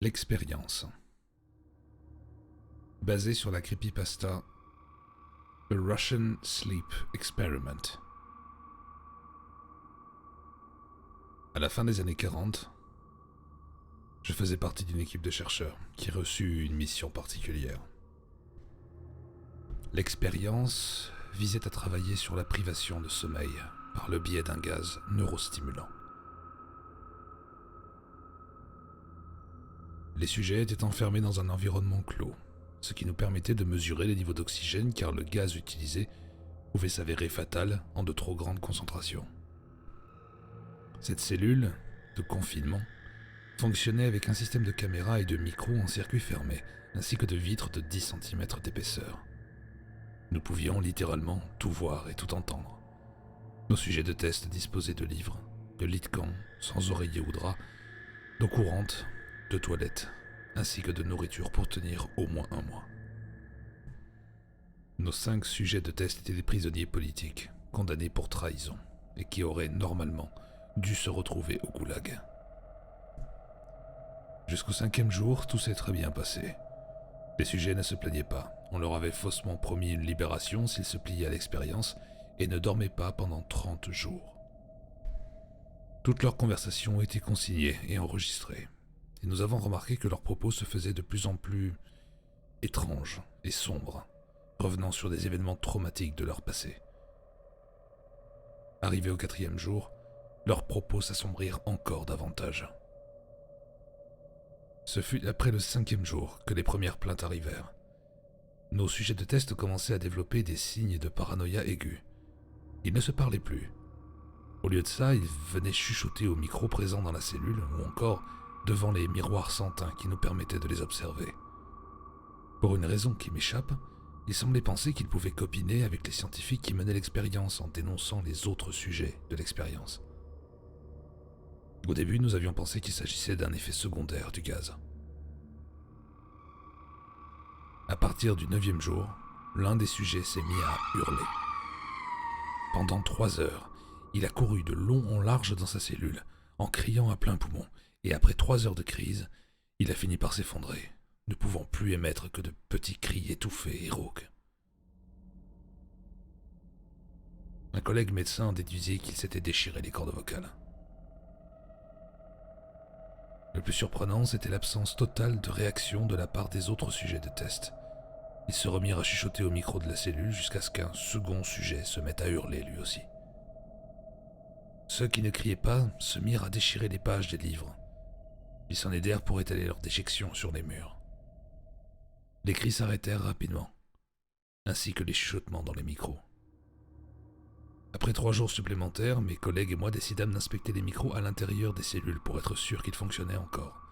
L'expérience. Basée sur la creepypasta The Russian Sleep Experiment. À la fin des années 40, je faisais partie d'une équipe de chercheurs qui reçut une mission particulière. L'expérience visait à travailler sur la privation de sommeil par le biais d'un gaz neurostimulant. Les sujets étaient enfermés dans un environnement clos, ce qui nous permettait de mesurer les niveaux d'oxygène car le gaz utilisé pouvait s'avérer fatal en de trop grandes concentrations. Cette cellule de confinement fonctionnait avec un système de caméras et de micros en circuit fermé, ainsi que de vitres de 10 cm d'épaisseur. Nous pouvions littéralement tout voir et tout entendre. Nos sujets de test disposaient de livres, de lits de camp, sans oreiller ou drap, d'eau courante, de toilettes, ainsi que de nourriture pour tenir au moins un mois. Nos 5 sujets de test étaient des prisonniers politiques, condamnés pour trahison, et qui auraient normalement dû se retrouver au goulag. Jusqu'au 5e jour, tout s'est très bien passé. Les sujets ne se plaignaient pas, on leur avait faussement promis une libération s'ils se pliaient à l'expérience et ne dormaient pas pendant 30 jours. Toutes leurs conversations étaient consignées et enregistrées, et nous avons remarqué que leurs propos se faisaient de plus en plus étranges et sombres, revenant sur des événements traumatiques de leur passé. Arrivés au 4e jour, leurs propos s'assombrirent encore davantage. Ce fut après le 5e jour que les premières plaintes arrivèrent. Nos sujets de test commençaient à développer des signes de paranoïa aiguë. Ils ne se parlaient plus. Au lieu de ça, ils venaient chuchoter au micro présent dans la cellule ou encore devant les miroirs sans teint qui nous permettaient de les observer. Pour une raison qui m'échappe, ils semblaient penser qu'ils pouvaient copiner avec les scientifiques qui menaient l'expérience en dénonçant les autres sujets de l'expérience. Au début, nous avions pensé qu'il s'agissait d'un effet secondaire du gaz. À partir du 9e jour, l'un des sujets s'est mis à hurler. Pendant 3 heures, il a couru de long en large dans sa cellule, en criant à plein poumon, et après 3 heures de crise, il a fini par s'effondrer, ne pouvant plus émettre que de petits cris étouffés et rauques. Un collègue médecin déduisit qu'il s'était déchiré les cordes vocales. Le plus surprenant, c'était l'absence totale de réaction de la part des autres sujets de test. Ils se remirent à chuchoter au micro de la cellule jusqu'à ce qu'un second sujet se mette à hurler lui aussi. Ceux qui ne criaient pas se mirent à déchirer les pages des livres. Ils s'en aidèrent pour étaler leur déjection sur les murs. Les cris s'arrêtèrent rapidement, ainsi que les chuchotements dans les micros. Après 3 jours supplémentaires, mes collègues et moi décidâmes d'inspecter les micros à l'intérieur des cellules pour être sûrs qu'ils fonctionnaient encore.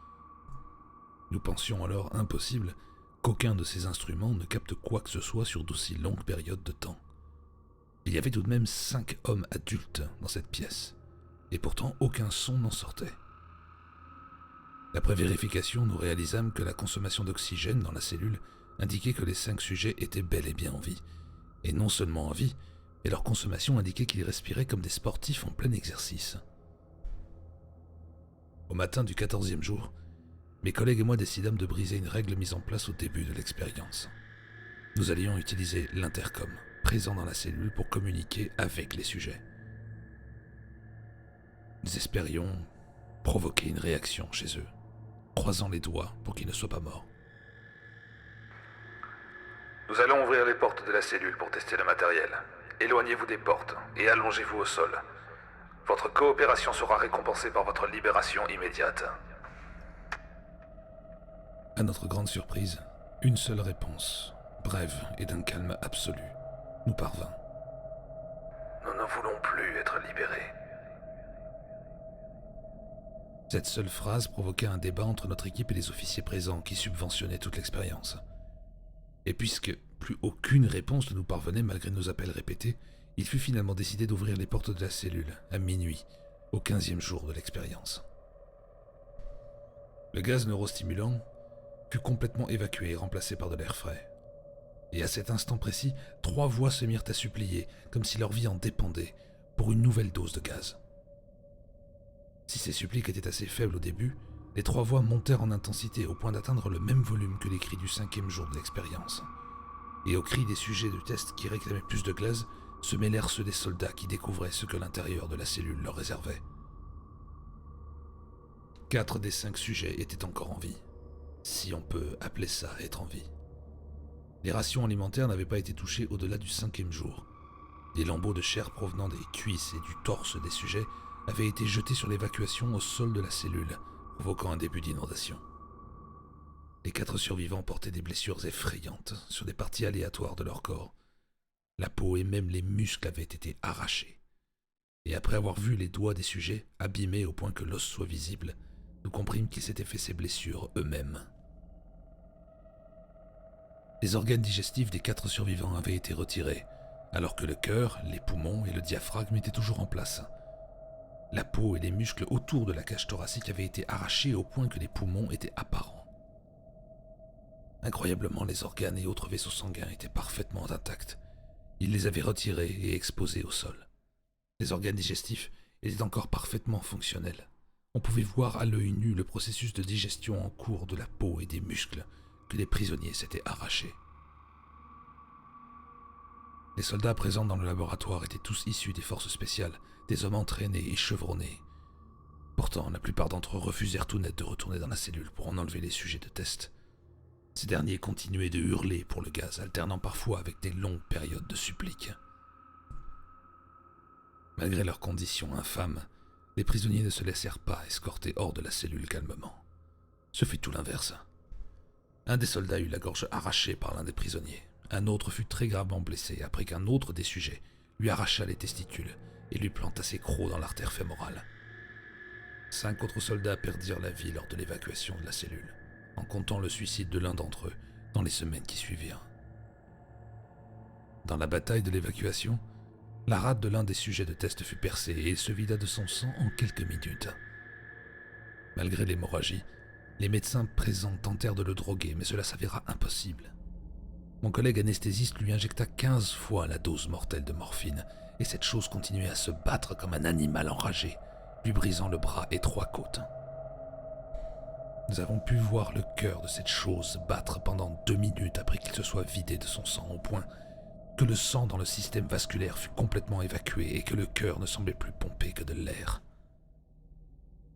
Nous pensions alors impossible qu'aucun de ces instruments ne capte quoi que ce soit sur d'aussi longues périodes de temps. Il y avait tout de même 5 hommes adultes dans cette pièce, et pourtant aucun son n'en sortait. Après vérification, nous réalisâmes que la consommation d'oxygène dans la cellule indiquait que les 5 sujets étaient bel et bien en vie, et non seulement en vie, et leur consommation indiquait qu'ils respiraient comme des sportifs en plein exercice. Au matin du 14e jour, mes collègues et moi décidâmes de briser une règle mise en place au début de l'expérience. Nous allions utiliser l'intercom, présent dans la cellule, pour communiquer avec les sujets. Nous espérions provoquer une réaction chez eux, croisant les doigts pour qu'ils ne soient pas morts. Nous allons ouvrir les portes de la cellule pour tester le matériel. Éloignez-vous des portes et allongez-vous au sol. Votre coopération sera récompensée par votre libération immédiate. À notre grande surprise, une seule réponse, brève et d'un calme absolu, nous parvint. Nous ne voulons plus être libérés. Cette seule phrase provoqua un débat entre notre équipe et les officiers présents qui subventionnaient toute l'expérience. Et puisque plus aucune réponse ne nous parvenait malgré nos appels répétés, il fut finalement décidé d'ouvrir les portes de la cellule à minuit, au 15e jour de l'expérience. Le gaz neurostimulant fut complètement évacué et remplacé par de l'air frais. Et à cet instant précis, 3 voix se mirent à supplier, comme si leur vie en dépendait, pour une nouvelle dose de gaz. Si ces suppliques étaient assez faibles au début, Les 3 voix montèrent en intensité au point d'atteindre le même volume que les cris du 5e jour de l'expérience. Et aux cris des sujets de test qui réclamaient plus de glace, se mêlèrent ceux des soldats qui découvraient ce que l'intérieur de la cellule leur réservait. 4 des 5 sujets étaient encore en vie, si on peut appeler ça être en vie. Les rations alimentaires n'avaient pas été touchées au-delà du 5e jour. Des lambeaux de chair provenant des cuisses et du torse des sujets avaient été jetés sur l'évacuation au sol de la cellule, provoquant un début d'inondation. Les 4 survivants portaient des blessures effrayantes sur des parties aléatoires de leur corps. La peau et même les muscles avaient été arrachés. Et après avoir vu les doigts des sujets, abîmés au point que l'os soit visible, nous comprîmes qu'ils s'étaient fait ces blessures eux-mêmes. Les organes digestifs des 4 survivants avaient été retirés, alors que le cœur, les poumons et le diaphragme étaient toujours en place. La peau et les muscles autour de la cage thoracique avaient été arrachés au point que les poumons étaient apparents. Incroyablement, les organes et autres vaisseaux sanguins étaient parfaitement intacts. Ils les avaient retirés et exposés au sol. Les organes digestifs étaient encore parfaitement fonctionnels. On pouvait voir à l'œil nu le processus de digestion en cours de la peau et des muscles que les prisonniers s'étaient arrachés. Les soldats présents dans le laboratoire étaient tous issus des forces spéciales, des hommes entraînés et chevronnés. Pourtant, la plupart d'entre eux refusèrent tout net de retourner dans la cellule pour en enlever les sujets de test. Ces derniers continuaient de hurler pour le gaz, alternant parfois avec des longues périodes de suppliques. Malgré leurs conditions infâmes, les prisonniers ne se laissèrent pas escorter hors de la cellule calmement. Ce fut tout l'inverse. Un des soldats eut la gorge arrachée par l'un des prisonniers. Un autre fut très gravement blessé après qu'un autre des sujets lui arracha les testicules et lui planta ses crocs dans l'artère fémorale. 5 autres soldats perdirent la vie lors de l'évacuation de la cellule, en comptant le suicide de l'un d'entre eux dans les semaines qui suivirent. Dans la bataille de l'évacuation, la rate de l'un des sujets de test fut percée et il se vida de son sang en quelques minutes. Malgré l'hémorragie, les médecins présents tentèrent de le droguer, mais cela s'avéra impossible. Mon collègue anesthésiste lui injecta 15 fois la dose mortelle de morphine, et cette chose continuait à se battre comme un animal enragé, lui brisant le bras et 3 côtes. Nous avons pu voir le cœur de cette chose battre pendant 2 minutes après qu'il se soit vidé de son sang, au point que le sang dans le système vasculaire fut complètement évacué et que le cœur ne semblait plus pomper que de l'air.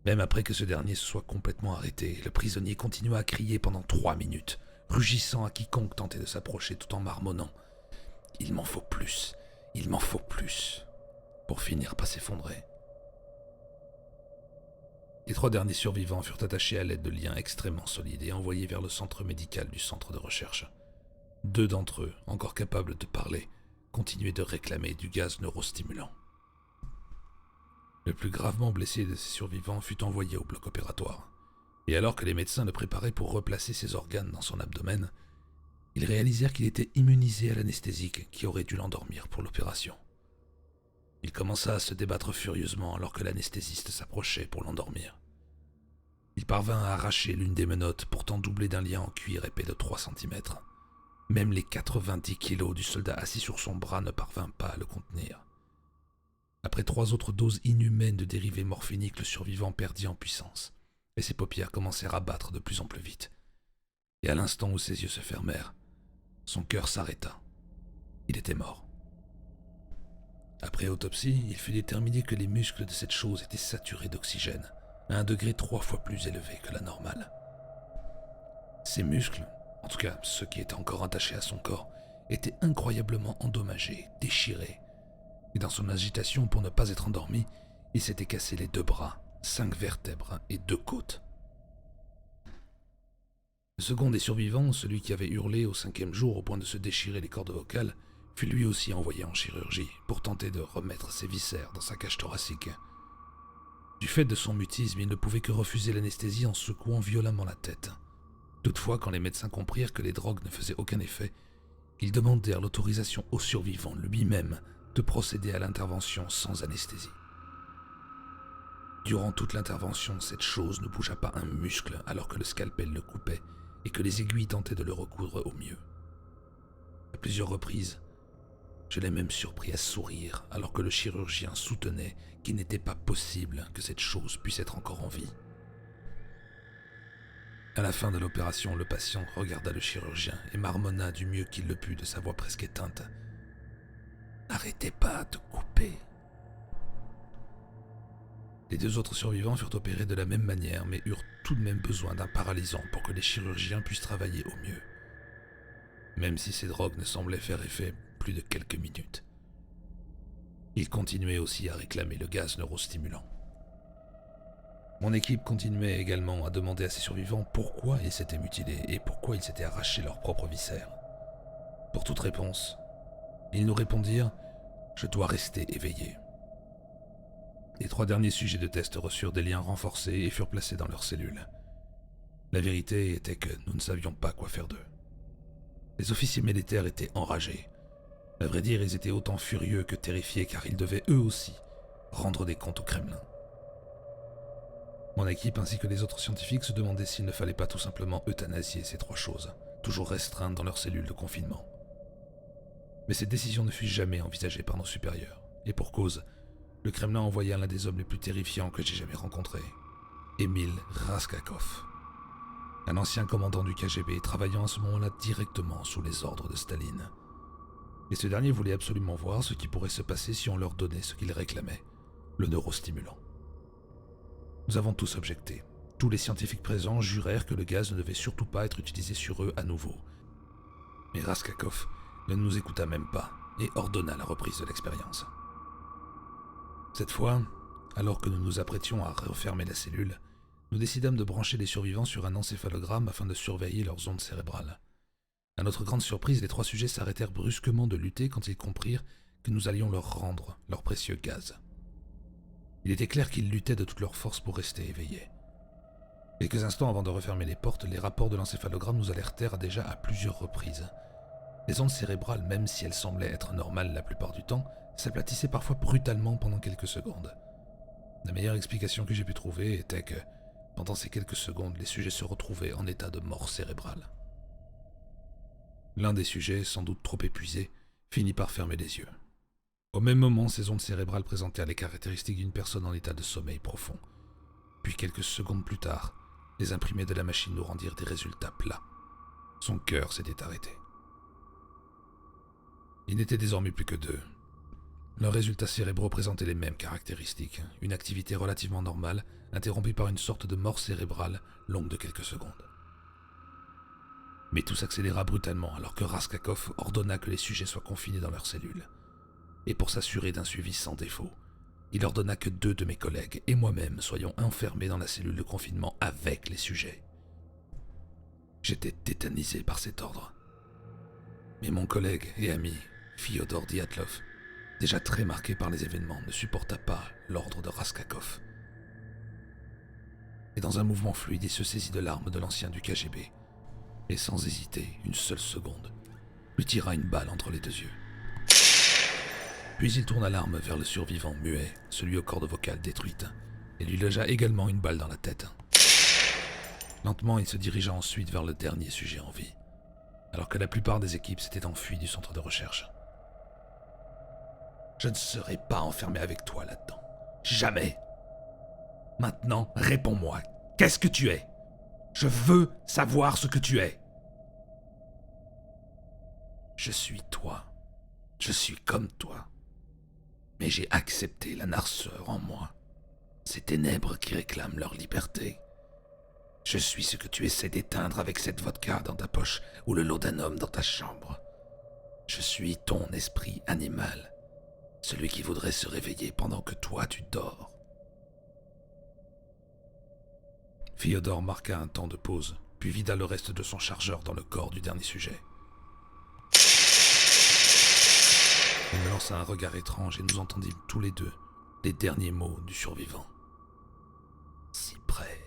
Même après que ce dernier se soit complètement arrêté, le prisonnier continua à crier pendant 3 minutes, rugissant à quiconque tentait de s'approcher tout en marmonnant « Il m'en faut plus, il m'en faut plus », pour finir par s'effondrer. Les 3 derniers survivants furent attachés à l'aide de liens extrêmement solides et envoyés vers le centre médical du centre de recherche. 2 d'entre eux, encore capables de parler, continuaient de réclamer du gaz neurostimulant. Le plus gravement blessé de ces survivants fut envoyé au bloc opératoire. Et alors que les médecins le préparaient pour replacer ses organes dans son abdomen, ils réalisèrent qu'il était immunisé à l'anesthésique qui aurait dû l'endormir pour l'opération. Il commença à se débattre furieusement alors que l'anesthésiste s'approchait pour l'endormir. Il parvint à arracher l'une des menottes pourtant doublée d'un lien en cuir épais de 3 cm. Même les 90 kilos du soldat assis sur son bras ne parvinrent pas à le contenir. Après 3 autres doses inhumaines de dérivés morphiniques, le survivant perdit en puissance, et ses paupières commencèrent à battre de plus en plus vite. Et à l'instant où ses yeux se fermèrent, son cœur s'arrêta. Il était mort. Après autopsie, il fut déterminé que les muscles de cette chose étaient saturés d'oxygène, à un degré 3 fois plus élevé que la normale. Ces muscles, en tout cas ceux qui étaient encore attachés à son corps, étaient incroyablement endommagés, déchirés, et dans son agitation pour ne pas être endormi, il s'était cassé les 2 bras, 5 vertèbres et 2 côtes. Le second des survivants, celui qui avait hurlé au 5e jour au point de se déchirer les cordes vocales, fut lui aussi envoyé en chirurgie pour tenter de remettre ses viscères dans sa cage thoracique. Du fait de son mutisme, il ne pouvait que refuser l'anesthésie en secouant violemment la tête. Toutefois, quand les médecins comprirent que les drogues ne faisaient aucun effet, ils demandèrent l'autorisation au survivant lui-même de procéder à l'intervention sans anesthésie. Durant toute l'intervention, cette chose ne bougea pas un muscle alors que le scalpel le coupait et que les aiguilles tentaient de le recoudre au mieux. À plusieurs reprises, je l'ai même surpris à sourire alors que le chirurgien soutenait qu'il n'était pas possible que cette chose puisse être encore en vie. À la fin de l'opération, le patient regarda le chirurgien et marmonna du mieux qu'il le put de sa voix presque éteinte. « N'arrêtez pas de couper !» Les 2 autres survivants furent opérés de la même manière, mais eurent tout de même besoin d'un paralysant pour que les chirurgiens puissent travailler au mieux. Même si ces drogues ne semblaient faire effet plus de quelques minutes. Ils continuaient aussi à réclamer le gaz neurostimulant. Mon équipe continuait également à demander à ces survivants pourquoi ils s'étaient mutilés et pourquoi ils s'étaient arrachés leurs propres viscères. Pour toute réponse, ils nous répondirent « Je dois rester éveillé ». Les 3 derniers sujets de test reçurent des liens renforcés et furent placés dans leurs cellules. La vérité était que nous ne savions pas quoi faire d'eux. Les officiers militaires étaient enragés. À vrai dire, ils étaient autant furieux que terrifiés car ils devaient eux aussi rendre des comptes au Kremlin. Mon équipe ainsi que les autres scientifiques se demandaient s'il ne fallait pas tout simplement euthanasier ces 3 choses, toujours restreintes dans leurs cellules de confinement. Mais cette décision ne fut jamais envisagée par nos supérieurs, et pour cause, le Kremlin envoya l'un des hommes les plus terrifiants que j'ai jamais rencontrés, Emil Raskakov, un ancien commandant du KGB travaillant à ce moment-là directement sous les ordres de Staline. Et ce dernier voulait absolument voir ce qui pourrait se passer si on leur donnait ce qu'ils réclamaient, le neurostimulant. Nous avons tous objecté. Tous les scientifiques présents jurèrent que le gaz ne devait surtout pas être utilisé sur eux à nouveau. Mais Raskakov ne nous écouta même pas et ordonna la reprise de l'expérience. Cette fois, alors que nous nous apprêtions à refermer la cellule, nous décidâmes de brancher les survivants sur un encéphalogramme afin de surveiller leurs ondes cérébrales. À notre grande surprise, les 3 sujets s'arrêtèrent brusquement de lutter quand ils comprirent que nous allions leur rendre leur précieux gaz. Il était clair qu'ils luttaient de toute leur force pour rester éveillés. Quelques instants avant de refermer les portes, les rapports de l'encéphalogramme nous alertèrent déjà à plusieurs reprises. Les ondes cérébrales, même si elles semblaient être normales la plupart du temps, s'aplatissaient parfois brutalement pendant quelques secondes. La meilleure explication que j'ai pu trouver était que, pendant ces quelques secondes, les sujets se retrouvaient en état de mort cérébrale. L'un des sujets, sans doute trop épuisé, finit par fermer les yeux. Au même moment, ces ondes cérébrales présentèrent les caractéristiques d'une personne en état de sommeil profond. Puis quelques secondes plus tard, les imprimés de la machine nous rendirent des résultats plats. Son cœur s'était arrêté. Il n'était désormais plus que 2. Leurs résultats cérébraux présentaient les mêmes caractéristiques, une activité relativement normale, interrompue par une sorte de mort cérébrale longue de quelques secondes. Mais tout s'accéléra brutalement alors que Raskakov ordonna que les sujets soient confinés dans leurs cellules. Et pour s'assurer d'un suivi sans défaut, il ordonna que 2 de mes collègues et moi-même soyons enfermés dans la cellule de confinement avec les sujets. J'étais tétanisé par cet ordre. Mais mon collègue et ami, Fyodor Dyatlov, déjà très marqué par les événements, ne supporta pas l'ordre de Raskakov. Et dans un mouvement fluide, il se saisit de l'arme de l'ancien du KGB, et sans hésiter une seule seconde, lui tira une balle entre les 2 yeux. Puis il tourna l'arme vers le survivant muet, celui aux cordes vocales détruites, et lui logea également une balle dans la tête. Lentement, il se dirigea ensuite vers le dernier sujet en vie, alors que la plupart des équipes s'étaient enfuies du centre de recherche. Je ne serai pas enfermé avec toi là-dedans. Jamais. Maintenant, réponds-moi. Qu'est-ce que tu es? Je veux savoir ce que tu es. Je suis toi. Je suis comme toi. Mais j'ai accepté la noirceur en moi. Ces ténèbres qui réclament leur liberté. Je suis ce que tu essaies d'éteindre avec cette vodka dans ta poche ou le laudanum dans ta chambre. Je suis ton esprit animal. Celui qui voudrait se réveiller pendant que toi tu dors. Fyodor marqua un temps de pause, puis vida le reste de son chargeur dans le corps du dernier sujet. Il me lança un regard étrange et nous entendîmes tous les 2 les derniers mots du survivant. Si près.